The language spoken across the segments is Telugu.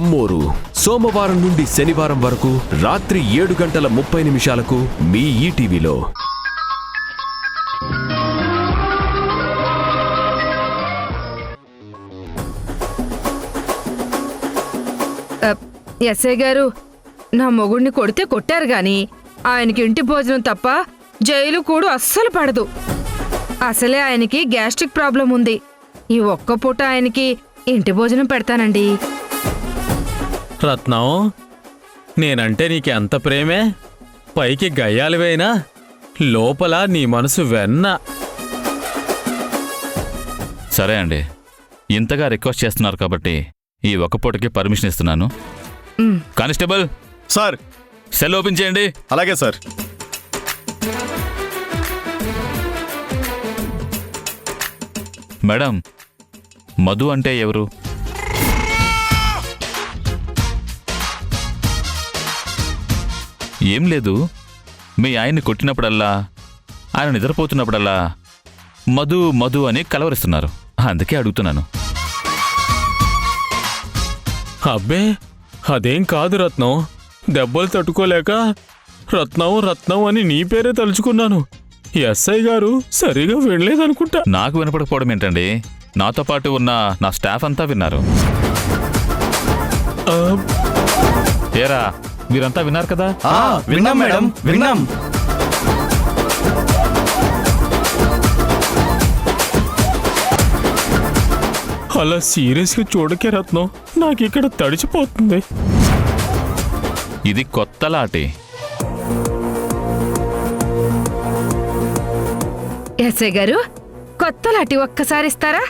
అమ్మోరు సోమవారం నుండి శనివారం వరకు రాత్రి 7:30 మీ ఈటీవీలో. ఎస్ఐ గారు, నా మొగుడిని కొడితే కొట్టారు గాని ఆయనకి ఇంటి భోజనం తప్ప జైలు కూడా అస్సలు పడదు. అసలే ఆయనకి గ్యాస్ట్రిక్ ప్రాబ్లం ఉంది. ఈ ఒక్క పూట ఆయనకి ఇంటి భోజనం పెడతానండి. రత్నం, నేనంటే నీకెంత ప్రేమే. పైకి గయ్యాలివైనా లోపల నీ మనసు వెన్న. సరే అండి, ఇంతగా రిక్వెస్ట్ చేస్తున్నారు కాబట్టి ఈ ఒక్క పూటకి పర్మిషన్ ఇస్తున్నాను. కానిస్టేబుల్ సార్, సెల్ ఓపెన్ చేయండి. అలాగే సార్. మేడం, మధు అంటే ఎవరు? ఏం లేదు, మీ ఆయన్ని కొట్టినప్పుడల్లా, ఆయన నిద్రపోతున్నప్పుడల్లా మధు మధు అని కలవరిస్తున్నారు. అందుకే అడుగుతున్నాను. అబ్బే, అదేం కాదు రత్నం. దెబ్బలు తట్టుకోలేక రత్నం రత్నం అని నీ పేరే తలుచుకున్నాను. ఎస్ఐ గారు సరిగా వినలేదనుకుంటా. నాకు వినపడకపోవడం ఏంటండి? నాతో పాటు ఉన్న నా స్టాఫ్ అంతా విన్నారు. ఏరా, మీరంతా విన్నారు కదా? విన్నాం మేడం, విన్నాం. అలా సీరియస్గా చూడకే రత్నం, నాకు ఇక్కడ తడిచిపోతుంది. ఇది కొత్త లాటి. ఎస్ఐ గారు, కొత్త లాటి ఒక్కసారి ఇస్తారా?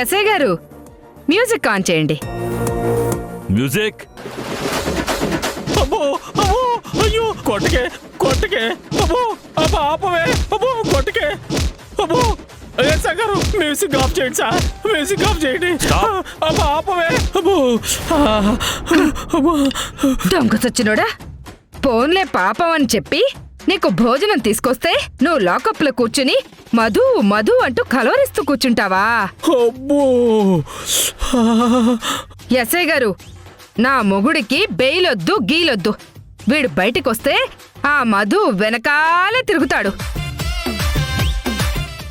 ఎస్ఐ గారు, మ్యూజిక్ ఆన్ చేయండి. మ్యూజిక్. అబ్బో అబ్బో, అయ్యో, కొట్టకే కొట్టకే, అబ్బో అబ్బా, ఆపవే, అబ్బో కొట్టకే, అబ్బో. ఎస్ఐ గారు, మ్యూజిక్ ఆఫ్ చేయండి సార్, మ్యూజిక్ ఆఫ్ చేయండి. అబ్బా, ఆపవే, అబ్బో అబ్బో. దొంగ సచ్చినోడా, పోన్లే పాపం అని చెప్పి నీకు భోజనం తీసుకొస్తే నువ్వు లాకప్లో కూర్చుని మధు మధు అంటూ కలవరిస్తూ కూర్చుంటావా? అబ్బో. ఎస్ఐ గారు, నా మొగుడికి బెయిలొద్దు గీలొద్దు. వీడు బయటికొస్తే ఆ మధు వెనకాలే తిరుగుతాడు.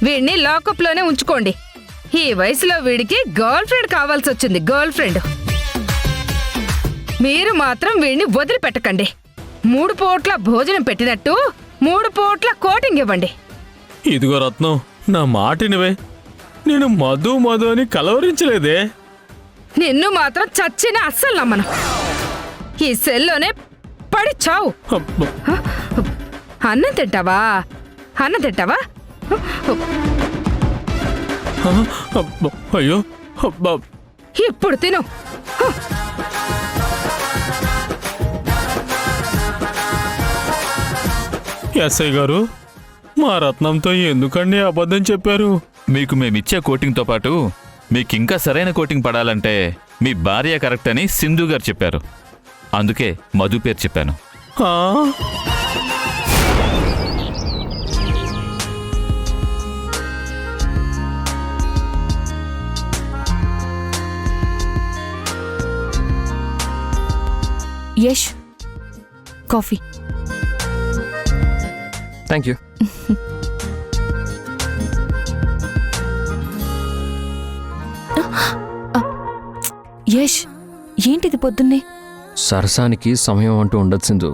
వీడిని లాకప్లోనే ఉంచుకోండి. ఈ వయసులో వీడికి గర్ల్ ఫ్రెండ్ కావాల్సి వచ్చింది, గర్ల్ ఫ్రెండ్. మీరు మాత్రం వీడిని వదిలిపెట్టకండి. 3 పూట్ల భోజనం పెట్టినట్టు 3 పూట్ల కోటింగ్ ఇవ్వండి. ఇదిగో రత్నం, నా మాటినవే. నేను మధు మధు అని కలవరించలేదే. నిన్ను మాత్రం చచ్చిన అస్సలు నమ్మను. ఈ సెల్లోనే పడి చావు. అబ్బో. అన్నం తింటావా? అన్నం తింటావా? అబ్బో, అయ్యో, అబ్బా. ఇప్పుడు తిను. ఎస్ఐ గారు, మా రత్నంతో ఎందుకండి అబద్ధం చెప్పారు? మీకు మేమిచ్చే కోటింగ్తో పాటు మీకింకా సరైన కోటింగ్ పడాలంటే మీ భార్య కరెక్ట్ అని సింధు గారు చెప్పారు. అందుకే మధు పేరు చెప్పాను. Yash, coffee. Thank you. Yash, ఏంటిది పొద్దున్నే? సరసానికి సమయం అంటూ ఉండదు సింధు.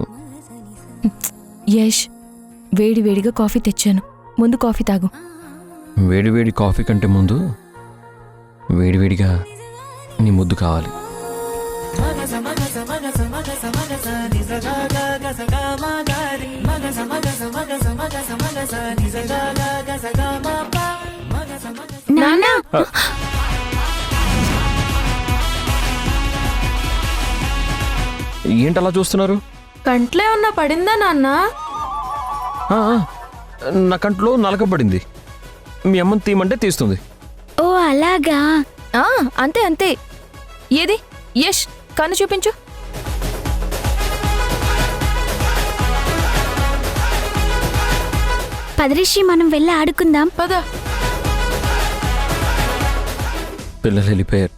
యష్, వేడి వేడిగా కాఫీ తెచ్చాను, ముందు కాఫీ తాగు. వేడివేడి కాఫీ కంటే ముందు వేడివేడిగా నీ ముద్దు కావాలి. నాన్నా, ఏంటలా చూస్తున్నారు? కంట్లో ఏమన్నా పడిందా నాన్నా? నా కంట్లో నలకబడింది. మీ అమ్మని తీయమంటే తీస్తుంది. ఓ అలాగా? అంతే అంతే. ఏది యష్, కన్ను చూపించు. పదరిషి, మనం వెళ్ళి ఆడుకుందాం. పద. పిల్లలు వెళ్ళిపోయారు.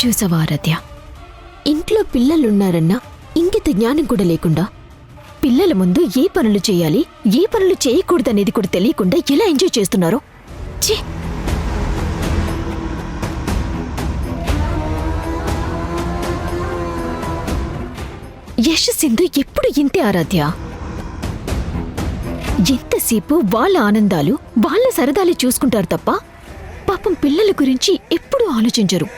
చూసావా ఆరాధ్య, ఇంట్లో పిల్లలున్నారన్నా ఇంగిత జ్ఞానం కూడా లేకుండా పిల్లల ముందు ఏ పనులు చేయాలి ఏ పనులు చేయకూడదనేది కూడా తెలియకుండా ఎలా ఎంజాయ్ చేస్తున్నారో. ఛీ! యశ్ సింధు ఎప్పుడు ఇంతే ఆరాధ్య. ఎంతసేపు వాళ్ళ ఆనందాలు వాళ్ళ సరదాలు చూసుకుంటారు తప్ప పాపం పిల్లల గురించి ఎప్పుడూ ఆలోచించరు.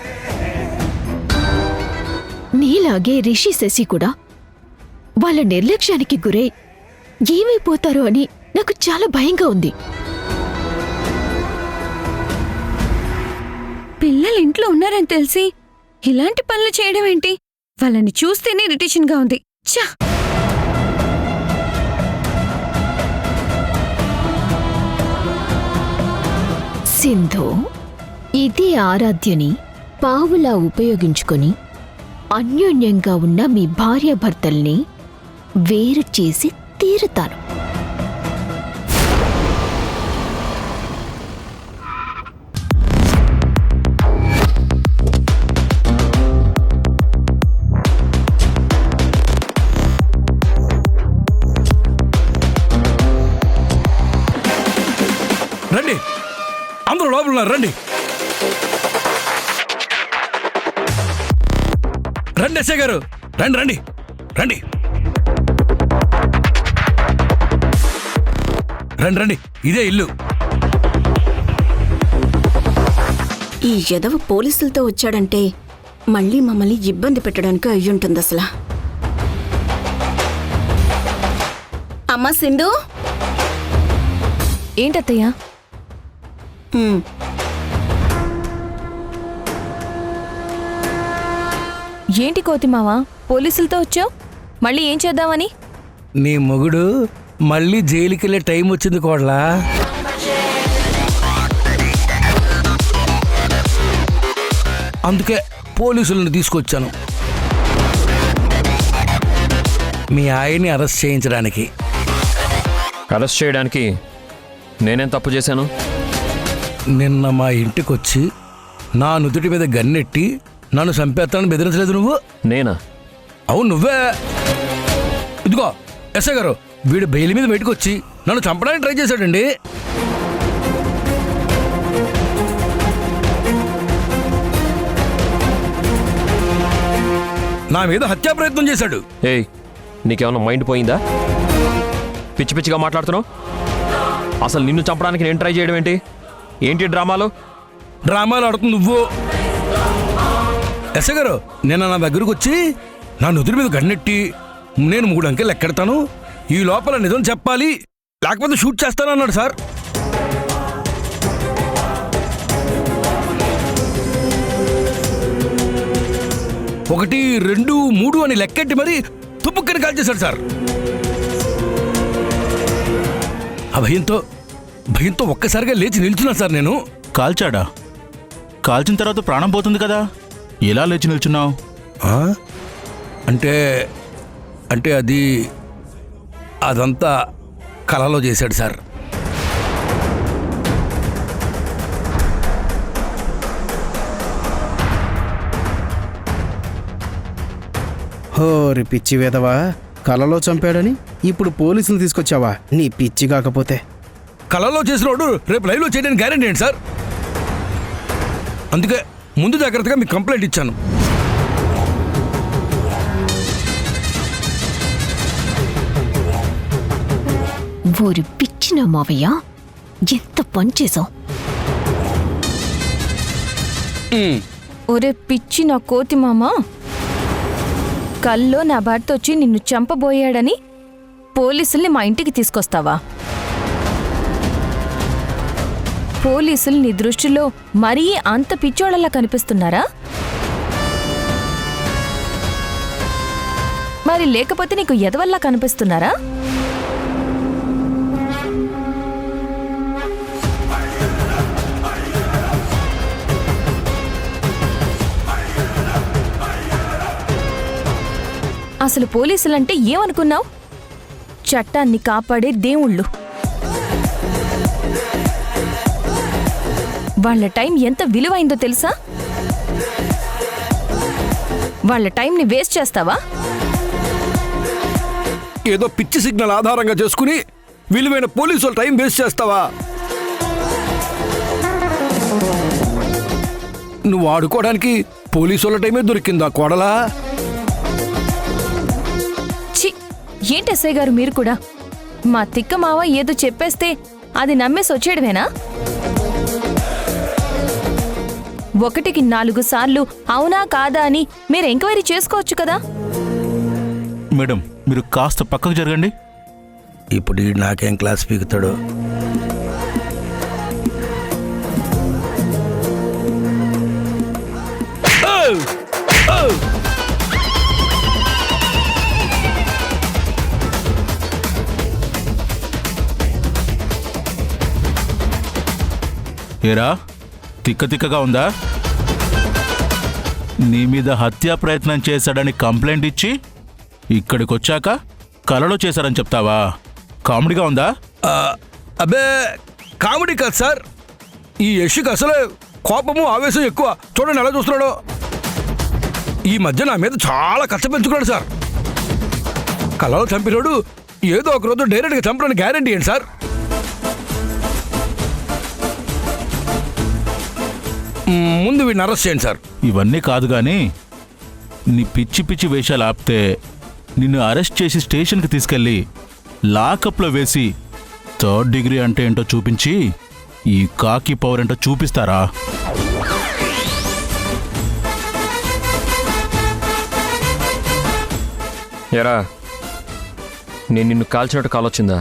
నీలాగే రిషి శశి కూడా వాళ్ళ నిర్లక్ష్యానికి గురై ఏమైపోతారో అని నాకు చాలా భయంగా ఉంది. పిల్లలు ఇంట్లో ఉన్నారని తెలిసి ఇలాంటి పనులు చేయడం ఏంటి? వాళ్ళని చూస్తేనే ఇరిటేషన్గా ఉంది. ఛా! సింధు, ఇదే ఆరాధ్యని పావులా ఉపయోగించుకొని అన్యోన్యంగా ఉన్న మీ భార్యాభర్తల్ని వేరు చేసి తీరుతాను. రండి, అందరూ లోపల ఉన్నారు. రండి రండి ఎస్ఐ గారు, రండి రండి రండి రండి రండి, ఇదే ఇల్లు. ఈ ఎదవ పోలీసులతో వచ్చాడంటే మళ్ళీ మమ్మల్ని ఇబ్బంది పెట్టడానికి అయ్యుంటుంది అసలు. అమ్మా సింధు. ఏంటత్తయ్యా? ఏంటి కోతిమావా, పోలీసులతో వచ్చావు? మళ్ళీ ఏం చేద్దామని? నీ మొగుడు మళ్ళీ జైలుకి వెళ్ళే టైం వచ్చింది కోడలా. అందుకే పోలీసులను తీసుకొచ్చాను మీ ఆయన్ని అరెస్ట్ చేయించడానికి. అరెస్ట్ చేయడానికి నేనేం తప్పు చేశాను? నిన్న మా ఇంటికొచ్చి నా నుదుటి మీద గన్నెట్టి నన్ను చంపేస్తానని బెదిరించలేదు నువ్వు? నేనా? అవును నువ్వే. ఇదిగో ఎస్ఐ గారు, వీడు బెయిల్ మీద బయటకు వచ్చి నన్ను చంపడానికి ట్రై చేశాడండి. నా మీద హత్యా ప్రయత్నం చేశాడు. ఏయ్, నీకేమన్నా మైండ్ పోయిందా? పిచ్చి పిచ్చిగా మాట్లాడుతున్నావు. అసలు నిన్ను చంపడానికి నేను ట్రై చేయడం ఏంటి? ఏంటి డ్రామాలు? డ్రామాలు ఆడుతుంది నువ్వు. ఎస్ఐ గారు, నిన్న నా దగ్గరకు వచ్చి నా నుదురు మీద గన్నెట్టి నేను 3 అంకెలు లెక్కెడతాను, ఈ లోపల నిజం చెప్పాలి లేకపోతే షూట్ చేస్తాను అన్నాడు సార్. ఒకటి 2 3 అని లెక్కెట్టి మరి తుప్పుక్కని కాల్చేశాడు సార్. ఆ భయంతో ఒక్కసారిగా లేచి నిల్చున్నా సార్ నేను. కాల్చాడా? కాల్చిన తర్వాత ప్రాణం పోతుంది కదా, ఎలా లేచి నిల్చున్నావు? అంటే అదంతా కలలో చేశాడు సార్. హోరి పిచ్చి వేదవా, కలలో చంపాడని ఇప్పుడు పోలీసులు తీసుకొచ్చావా? నీ పిచ్చి కాకపోతే కలలో చేసినోడు రేపు లైవ్లో చేయడానికి గ్యారెంటీ ఏంటి సార్? అందుకే ముందు జాగ్రత్తగా మీకు కంప్లైంట్ ఇచ్చాను. ఊరి పిచ్చిన మావయ్య, ఎంత పని చేసావు. ఒరే పిచ్చి నా కోతి మామ, కల్లో నా భర్త వచ్చి నిన్ను చంపబోయాడని పోలీసుల్ని మా ఇంటికి తీసుకొస్తావా? పోలీసులు నీ దృష్టిలో మరీ అంత పిచ్చోళ్ళలా కనిపిస్తున్నారా? మరి లేకపోతే నీకు ఎదవల్లా కనిపిస్తున్నారా? అసలు పోలీసులంటే ఏమనుకున్నావు? చట్టాన్ని కాపాడే దేవుళ్ళు. వాళ్ళ టైం ఎంత విలువైందో తెలుసా? వాళ్ళ టైంని వేస్ట్ చేస్తావా? ఏదో పిచ్చి సిగ్నల్ ఆధారంగా చేసుకుని విలువైన పోలీసుల టైం వేస్ట్ చేస్తావా? నువ్వు ఆడుకోవడానికి పోలీసుల టైమే దొరికిందా కోడలా? ఛీ, ఏంటి ఎస్ఐ గారు మీరు కూడా? మా తిక్క మావ ఏదో చెప్పేస్తే అది నమ్మేసి వచ్చేయడమేనా? 1కి 4 సార్లు అవునా కాదా అని మీరు ఎంక్వైరీ చేసుకోవచ్చు కదా. మేడం, మీరు కాస్త పక్కకు జరగండి. ఇప్పుడు ఈ నాకేం క్లాస్ పీకుతాడు? ఏరా, తిక్కగా ఉందా? నీ మీద హత్యా ప్రయత్నం చేశాడని కంప్లైంట్ ఇచ్చి ఇక్కడికొచ్చాక కలలో చేశారని చెప్తావా? కామెడీగా ఉందా? అబ్బే, కామెడీ కాదు సార్. ఈ యష్కి అసలే కోపము ఆవేశం ఎక్కువ. చూడండి ఎలా చూస్తున్నాడు. ఈ మధ్య నా మీద చాలా కచ్చ పెంచుకున్నాడు సార్. కలలో చంపినాడు ఏదో ఒక రోజు డైరెక్ట్గా చంపడానికి గ్యారంటీ ఏంటి సార్? ముందు వీడిని అరెస్ట్ చేయండి సార్. ఇవన్నీ కాదు గాని నీ పిచ్చి పిచ్చి వేషాలు ఆపితే నిన్ను అరెస్ట్ చేసి స్టేషన్కి తీసుకెళ్ళి లాకప్లో వేసి 3rd డిగ్రీ అంటే ఏంటో చూపించి ఈ కాకి పవర్ ఏంటో చూపిస్తారా? ఎరా, నేను నిన్ను కాల్చినట్టు కాలొచ్చిందా?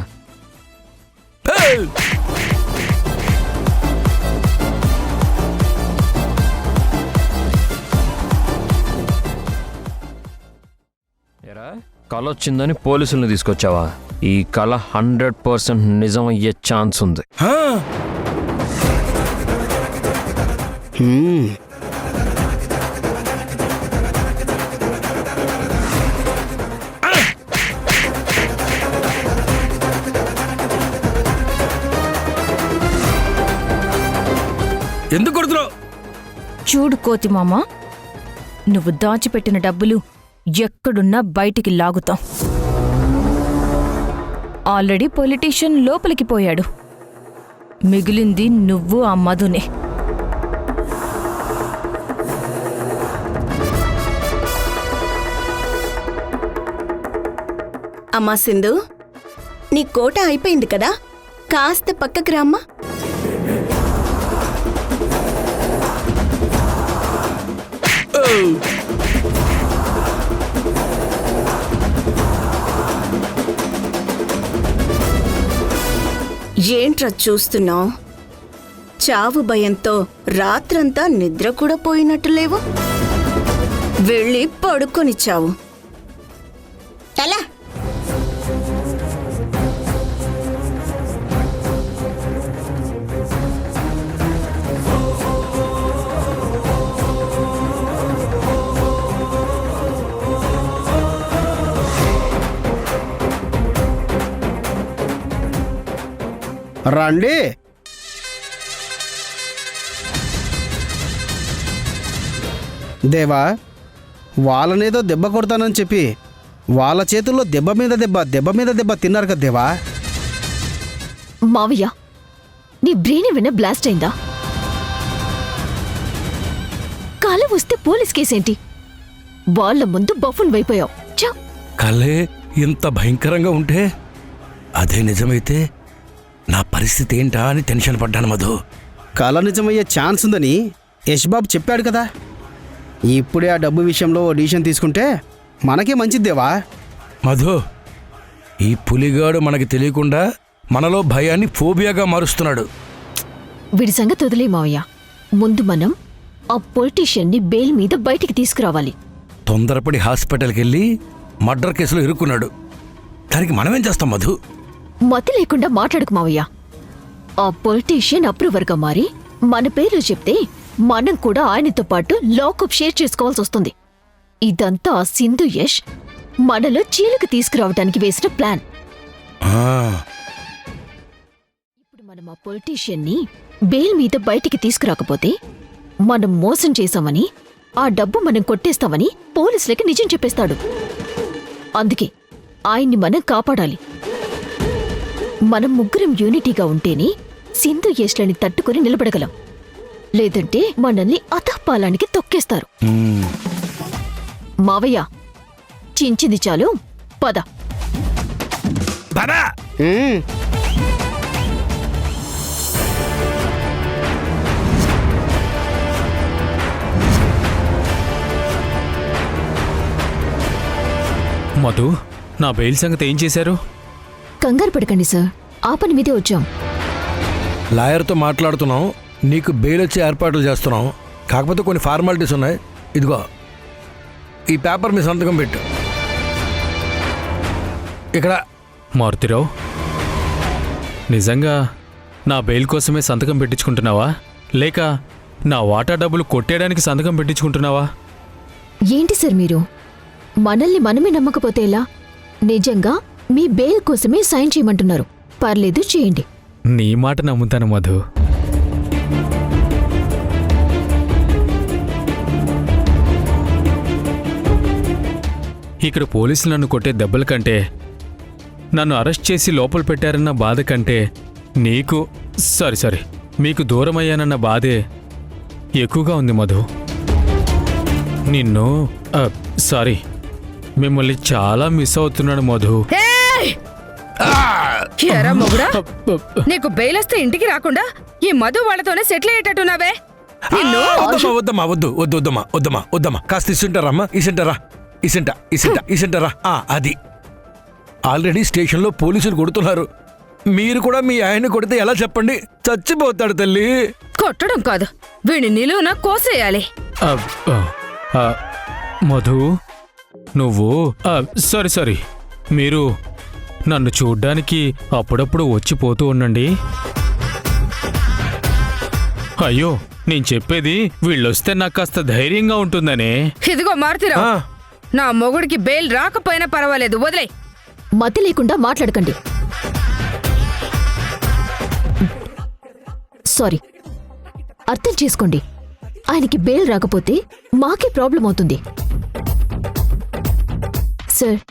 ఎరా, కలొచ్చిందని పోలీసుల్ని తీసుకొచ్చావా? ఈ కళ 100% నిజం అయ్యే ఛాన్స్ ఉంది. ఎందుకు కొడుతున్నావు? చూడు కోతి మామ, నువ్వు దాచిపెట్టిన డబ్బులు ఎక్కడున్నా బయటికి లాగుతాం. ఆల్రెడీ పొలిటీషియన్ లోపలికి పోయాడు. మిగిలింది నువ్వు ఆ మధునే. అమ్మా సింధు, నీ కోట అయిపోయింది కదా, కాస్త పక్కకి రామ్మా. ఏంట్రా చూస్తున్నావు? చావు భయంతో రాత్రంతా నిద్ర కూడా పోయినట్టు లేవు. వెళ్ళి పడుకొనిచ్చావు. ఎలా? రండి. దేవా, వాళ్ళనేదో దెబ్బ కొడతానని చెప్పి వాళ్ళ చేతుల్లో దెబ్బ మీద దెబ్బ తిన్నారు కదా దేవా. మావయ్య, నీ బ్రెయిన్ ఏమైనా బ్లాస్ట్ అయిందా? కాలం వస్తే పోలీస్ కేసేంటి? వాళ్ళ ముందు బఫున్ వైపోయావు. కలే ఇంత భయంకరంగా ఉంటే అదే నిజమైతే నా పరిస్థితి ఏంటా అని టెన్షన్ పడ్డాను మధు. కళ నిజమయ్యే ఛాన్స్ ఉందని యష్ బాబు చెప్పాడు కదా. ఇప్పుడే ఆ డబ్బు విషయంలో ఓ డిసిషన్ తీసుకుంటే మనకే మంచిదేవా. మధు, ఈ పులిగాడు మనకి తెలియకుండా మనలో భయాన్ని ఫోబియాగా మారుస్తున్నాడు. వీడి సంగతి వదిలే మావయ్య. ముందు మనం ఆ పొలిటీషియన్ని బెయిల్ మీద బయటికి తీసుకురావాలి. తొందరపడి హాస్పిటల్కి వెళ్ళి మర్డర్ కేసులో ఇరుక్కున్నాడు. దానికి మనమేం చేస్తాం మధు? మతి లేకుండా మాట్లాడుకు మావయ్య. ఆ పొలిటీషియన్ అప్రూవర్గా మారి మన పేర్లు చెప్తే మనం కూడా ఆయనతో పాటు లాకప్ షేర్ చేసుకోవాల్సి వస్తుంది. ఇదంతా ఆ సింధు యష్ మనలో చీలకు తీసుకురావడానికి వేసిన ప్లాన్. ఇప్పుడు మనం ఆ పొలిటీషియన్ని బెయిల్ మీద బయటికి తీసుకురాకపోతే మనం మోసం చేశామని, ఆ డబ్బు మనం కొట్టేస్తామని పోలీసులకి నిజం చెప్పేస్తాడు. అందుకే ఆయన్ని మనం కాపాడాలి. మనం ముగ్గురం యూనిటీగా ఉంటేనే సింధు యష్లని తట్టుకుని నిలబడగలం. లేదంటే మనల్ని అతపాలానికి తొక్కేస్తారు. మావయ్య, చించింది చాలు, పద. మధు, నా బెయిల్ సంగతి ఏం చేశారు? కంగారు పడకండి సార్, ఆ పని మీదే వచ్చాం. లాయర్తో మాట్లాడుతున్నాం, నీకు బెయిల్ వచ్చే ఏర్పాట్లు చేస్తున్నాం. కాకపోతే కొన్ని ఫార్మాలిటీస్ ఉన్నాయి. ఇదిగో ఈ పేపర్ మీ సంతకం పెట్టు. ఇక్కడ. మారుతిరావు, నిజంగా నా బెయిల్ కోసమే సంతకం పెట్టించుకుంటున్నావా, లేక నా వాటా డబ్బులు కొట్టేయడానికి సంతకం పెట్టించుకుంటున్నావా? ఏంటి సార్ మీరు? మనల్ని మనమే నమ్మకపోతే ఎలా? నిజంగా మీ బెయిల్ కోసమే సైన్ చేయమంటున్నారు. పర్లేదు, చేయండి. నీ మాట నమ్ముతాను మధు. ఇక్కడ పోలీసులు నన్ను కొట్టే దెబ్బల కంటే, నన్ను అరెస్ట్ చేసి లోపల పెట్టారన్న బాధ కంటే నీకు సారీ మీకు దూరమయ్యానన్న బాధే ఎక్కువగా ఉంది మధు. నిన్ను సారీ మిమ్మల్ని చాలా మిస్ అవుతున్నాను మధు. ఎరా మొగుడా, నీకు బెయిల్ వస్తే ఇంటికి రాకుండా ఈ మధు వాళ్ళతోనే సెటిల్ అయ్యేటట్టున్నావే. వద్దమ్మా కాస్త ఇసుంటారమ్మా. ఇసుంటారా అది. ఆల్రెడీ స్టేషన్లో పోలీసులు కొడుతున్నారు. మీరు కూడా మీ ఆయన్ని కొడితే ఎలా చెప్పండి? చచ్చిపోతాడు తల్లి. కొట్టడం కాదు, వీడిని నిలువున కోసేయాలి. మధు, నువ్వు సారీ మీరు నన్ను చూడ్డానికి అప్పుడప్పుడు వచ్చిపోతూ ఉండండి. అయ్యో, నేను చెప్పేది వీళ్ళొస్తే నాకు కాస్త ధైర్యంగా ఉంటుందనే. ఇదిగో మారుతిరావు, నా మొగుడికి బెయిల్ రాకపోయినా పర్వాలేదు, వదిలే. మతి లేకుండా మాట్లాడకండి. సారీ, అర్థం చేసుకోండి. ఆయనకి బెయిల్ రాకపోతే మాకే ప్రాబ్లం అవుతుంది. సార్,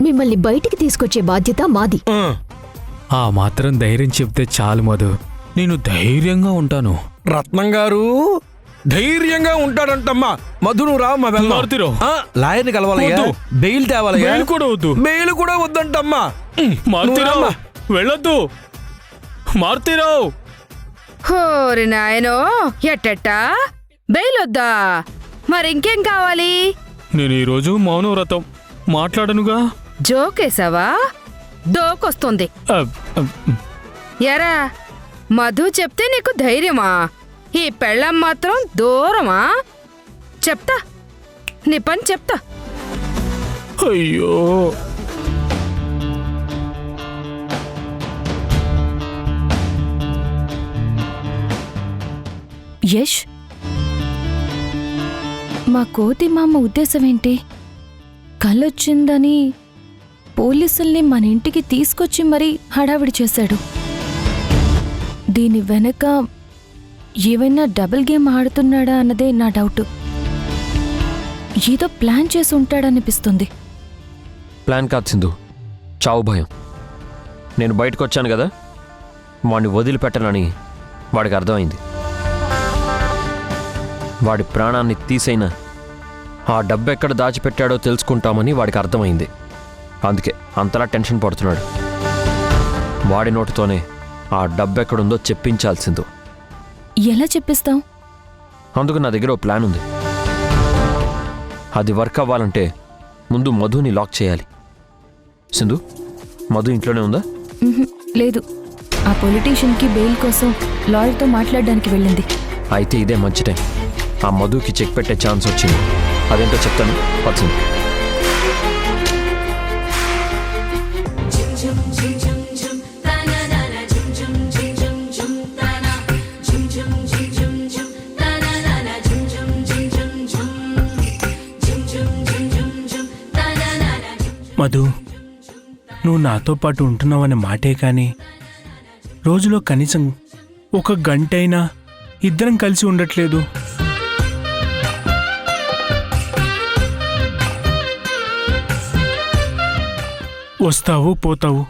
మిమ్మల్ని బయటికి తీసుకొచ్చే బాధ్యత మాది. ఆ మాత్రం ధైర్యం చెప్తే చాలు మధు, నేను ధైర్యంగా ఉంటాను. రత్నం గారు ధైర్యంగా ఉంటాడంటమ్మా. మధును రా, లాయర్ని కలవాలయ్యా, బెయిల్ తేవాలయ్యా. బెయిల్ కూడా వద్దంటమ్మా. వెళ్ళొద్దు మారుతిరావు. హోరి నాయనో, ఎట్టెట్టా బెయిల్ వద్దా? మరింకేం కావాలి? నేను ఈరోజు మౌనవ్రతం మాట్లాడనుగా. జోకేసావా? దోకొస్తుంది. ఎరా మధు చెప్తే నీకు ధైర్యమా? ఈ పెళ్ళం మాత్రం దూరమా? చెప్తా, నీ పని చెప్తా. అయ్యో, యష్, మా కోతి మామ ఉద్దేశం ఏంటి? కళ్ళొచ్చిందని పోలీసుల్ని మన ఇంటికి తీసుకొచ్చి మరీ హడావిడి చేశాడు. దీని వెనక ఏవైనా డబుల్ గేమ్ ఆడుతున్నాడా అన్నదే నా డౌట్. ఏదో ప్లాన్ చేసి ఉంటాడనిపిస్తుంది. ప్లాన్ కాదు సింధు, చావు భయం. నేను బయటకు వచ్చాను కదా, వాడిని వదిలిపెట్టనని వాడికి అర్థమైంది. వాడి ప్రాణాన్ని తీసైనా ఆ డబ్బు ఎక్కడ దాచిపెట్టాడో తెలుసుకుంటామని వాడికి అర్థమైంది. అందుకే అంతలా టెన్షన్ పడుతున్నాడు. వాడి నోటితోనే ఆ డబ్బెక్కడుందో చెప్పించాల్సిందో. ఎలా చెప్పిస్తావు? అందుకు నా దగ్గర ఓ ప్లాన్ ఉంది. అది వర్క్ అవ్వాలంటే ముందు మధుని లాక్ చేయాలి. సింధు, మధు ఇంట్లోనే ఉందా? లేదు, ఆ పొలిటీషియన్కి బెయిల్ కోసం లాయర్తో మాట్లాడడానికి వెళ్ళింది. అయితే ఇదే మంచి టైం. ఆ మధుకి చెక్ పెట్టే ఛాన్స్ వచ్చింది. అదేంటో చెప్తాను. వచ్చింది. మధు, నువ్వు నాతో పాటు ఉంటున్నావనే మాటే కానీ రోజులో కనీసం 1 గంటైనా ఇద్దరం కలిసి ఉండట్లేదు. వస్తావు పోతావు,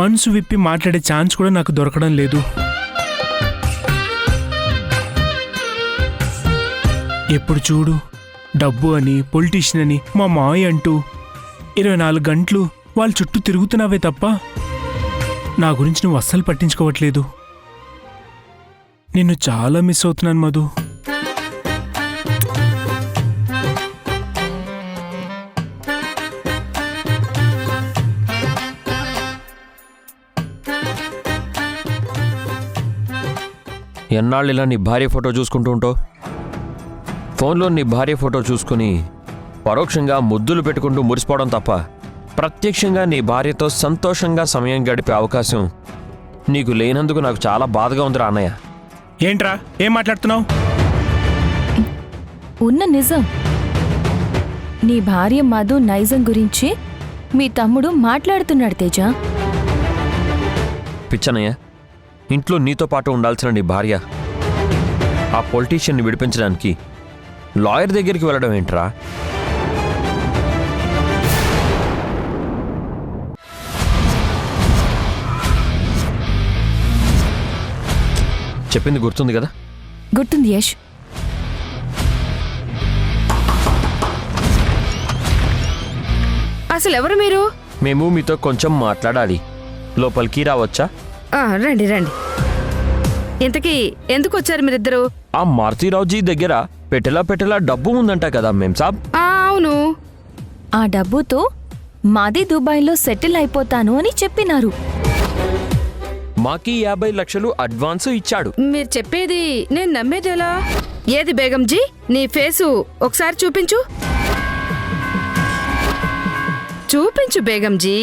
మనసు విప్పి మాట్లాడే ఛాన్స్ కూడా నాకు దొరకడం లేదు. ఎప్పుడు చూడు డబ్బు అని, పొలిటీషియన్ అని, మా మావయ్య అంటూ 24 గంటలు వాళ్ళ చుట్టూ తిరుగుతున్నావే తప్ప నా గురించి నువ్వు అస్సలు పట్టించుకోవట్లేదు. నిన్ను చాలా మిస్ అవుతున్నాను మధు. ఎన్నాళ్ళు ఇలా నీ భార్య ఫోటో చూసుకుంటూ ఉంటావు? ఫోన్లో నీ భార్య ఫోటో చూసుకుని పరోక్షంగా ముద్దులు పెట్టుకుంటూ మురిసిపోవడం తప్ప ప్రత్యక్షంగా నీ భార్యతో సంతోషంగా సమయం గడిపే అవకాశం నీకు లేనందుకు నాకు చాలా బాధగా ఉందిరా అన్నయ్య. ఏంట్రా, ఏం మాట్లాడుతున్నావు? ఉన్న నిజం. నీ భార్య మధు నైజం గురించి మీ తమ్ముడు మాట్లాడుతున్నాడు తేజ. పిచ్చనయ్య, ఇంట్లో నీతో పాటు ఉండాల్సిన నీ భార్య ఆ పొలిటీషియన్ని విడిపించడానికి లాయర్ దగ్గరికి వెళ్ళడం ఏంట్రా? చెప్పింది గుర్తుంది కదా? గుర్తుంది యష్. అసలు ఎవరు మీరు? మేము మీతో కొంచెం మాట్లాడాలి. లోపలికి రావచ్చా? రండి రండి. ఇంతకీ ఎందుకు వచ్చారు మీరిద్దరు? ఆ మారుతీరావుజీ దగ్గర పెట్టెలా డబ్బు ఉందంట కదా మేం సాబ్. అవును. ఆ డబ్బుతో మాది దుబాయ్లో సెటిల్ అయిపోతాను అని చెప్పినారు. మాకి 50 లక్షలు అడ్వాన్స్ ఇచ్చాడు. మీరు చెప్పేది నేను నమ్మేదేలా? ఏది బేగంజీ, నీ ఫేసు ఒకసారి చూపించు. చూపించు బేగంజీ.